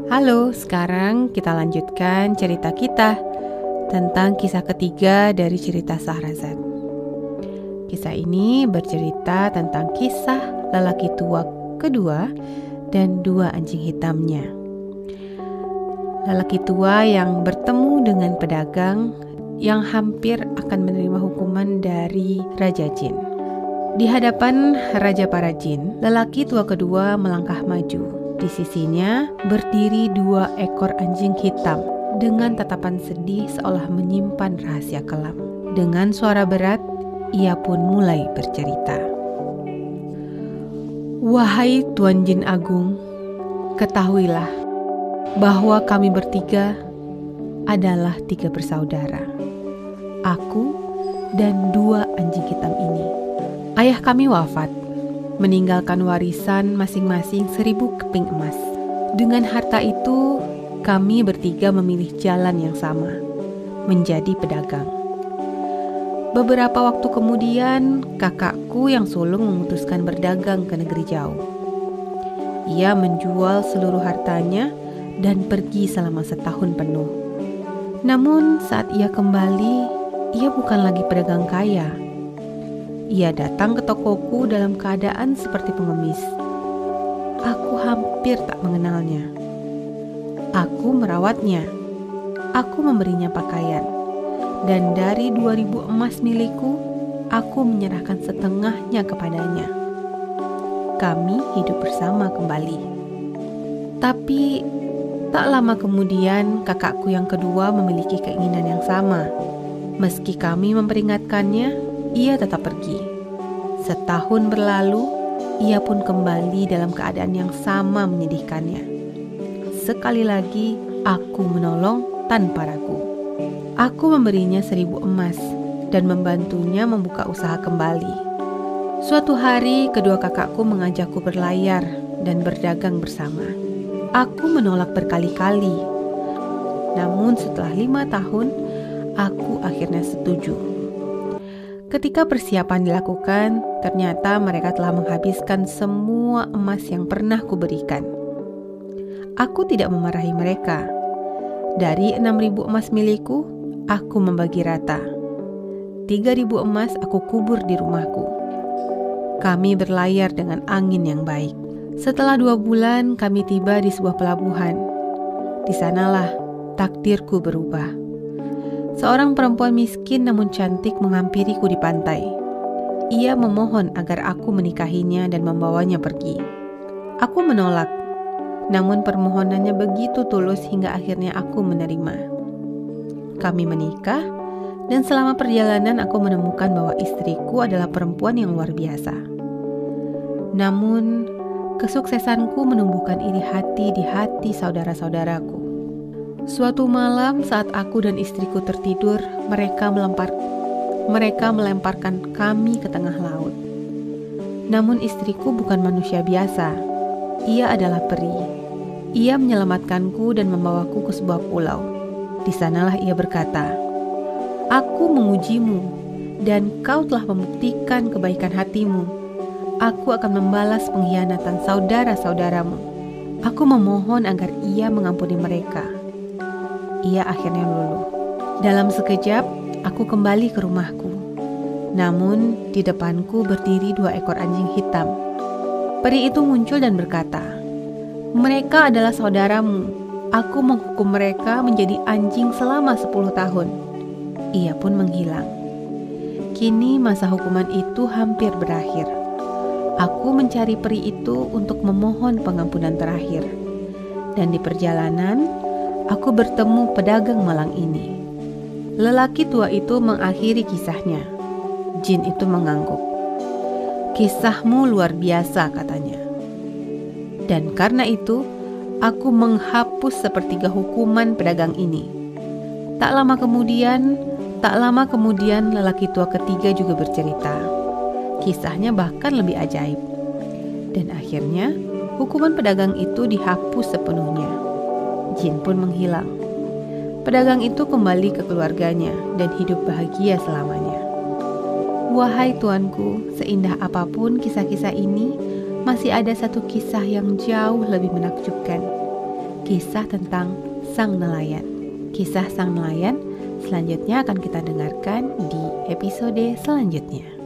Halo, sekarang kita lanjutkan cerita kita tentang kisah ketiga dari cerita Sahrazad. Kisah ini bercerita tentang kisah lelaki tua kedua dan dua anjing hitamnya. Lelaki tua yang bertemu dengan pedagang yang hampir akan menerima hukuman dari Raja Jin. Di hadapan Raja para Jin, lelaki tua kedua melangkah maju. Di sisinya berdiri dua ekor anjing hitam dengan tatapan sedih seolah menyimpan rahasia kelam. Dengan suara berat, ia pun mulai bercerita. Wahai Tuan Jin Agung, ketahuilah bahwa kami bertiga adalah tiga bersaudara. Aku dan dua anjing hitam ini. Ayah kami wafat, meninggalkan warisan masing-masing 1000 keping emas. Dengan harta itu, kami bertiga memilih jalan yang sama, menjadi pedagang. Beberapa waktu kemudian, kakakku yang sulung memutuskan berdagang ke negeri jauh. Ia menjual seluruh hartanya dan pergi selama setahun penuh. Namun saat ia kembali, ia bukan lagi pedagang kaya. Ia datang ke tokoku dalam keadaan seperti pengemis. Aku hampir tak mengenalnya. Aku merawatnya. Aku memberinya pakaian. Dan dari 2000 emas milikku, aku menyerahkan setengahnya kepadanya. Kami hidup bersama kembali. Tapi tak lama kemudian kakakku yang kedua memiliki keinginan yang sama. Meski kami memperingatkannya, ia tetap pergi. Setahun berlalu, ia pun kembali dalam keadaan yang sama menyedihkannya. Sekali lagi, aku menolong tanpa ragu. Aku memberinya 1000 emas dan membantunya membuka usaha kembali. Suatu hari, kedua kakakku mengajakku berlayar dan berdagang bersama. Aku menolak berkali-kali. Namun setelah 5 tahun, aku akhirnya setuju. Ketika persiapan dilakukan, ternyata mereka telah menghabiskan semua emas yang pernah kuberikan. Aku tidak memarahi mereka. Dari 6.000 emas milikku, aku membagi rata. 3.000 emas aku kubur di rumahku. Kami berlayar dengan angin yang baik. Setelah 2 bulan, kami tiba di sebuah pelabuhan. Di sanalah takdirku berubah. Seorang perempuan miskin namun cantik menghampiriku di pantai. Ia memohon agar aku menikahinya dan membawanya pergi. Aku menolak, namun permohonannya begitu tulus hingga akhirnya aku menerima. Kami menikah, dan selama perjalanan aku menemukan bahwa istriku adalah perempuan yang luar biasa. Namun, kesuksesanku menumbuhkan iri hati di hati saudara-saudaraku. Suatu malam saat aku dan istriku tertidur, mereka melemparkan kami ke tengah laut. Namun istriku bukan manusia biasa. Ia adalah peri. Ia menyelamatkanku dan membawaku ke sebuah pulau. Di sanalah ia berkata, "Aku memujimu dan kau telah membuktikan kebaikan hatimu. Aku akan membalas pengkhianatan saudara-saudaramu. Aku memohon agar ia mengampuni mereka." Ia akhirnya luluh. Dalam sekejap, aku kembali ke rumahku. Namun, di depanku berdiri 2 ekor anjing hitam. Peri itu muncul dan berkata, "Mereka adalah saudaramu. Aku menghukum mereka menjadi anjing selama 10 tahun." Ia pun menghilang. Kini masa hukuman itu hampir berakhir. Aku mencari peri itu untuk memohon pengampunan terakhir. Dan di perjalanan, aku bertemu pedagang malang ini. Lelaki tua itu mengakhiri kisahnya. Jin itu mengangguk. "Kisahmu luar biasa," katanya. "Dan karena itu, aku menghapus sepertiga hukuman pedagang ini." Tak lama kemudian lelaki tua ketiga juga bercerita. Kisahnya bahkan lebih ajaib. Dan akhirnya, hukuman pedagang itu dihapus sepenuhnya. Jin pun menghilang. Pedagang itu kembali ke keluarganya dan hidup bahagia selamanya. Wahai tuanku, seindah apapun kisah-kisah ini, masih ada satu kisah yang jauh lebih menakjubkan. kisah tentang sang nelayan. Kisah sang nelayan selanjutnya akan kita dengarkan di episode selanjutnya.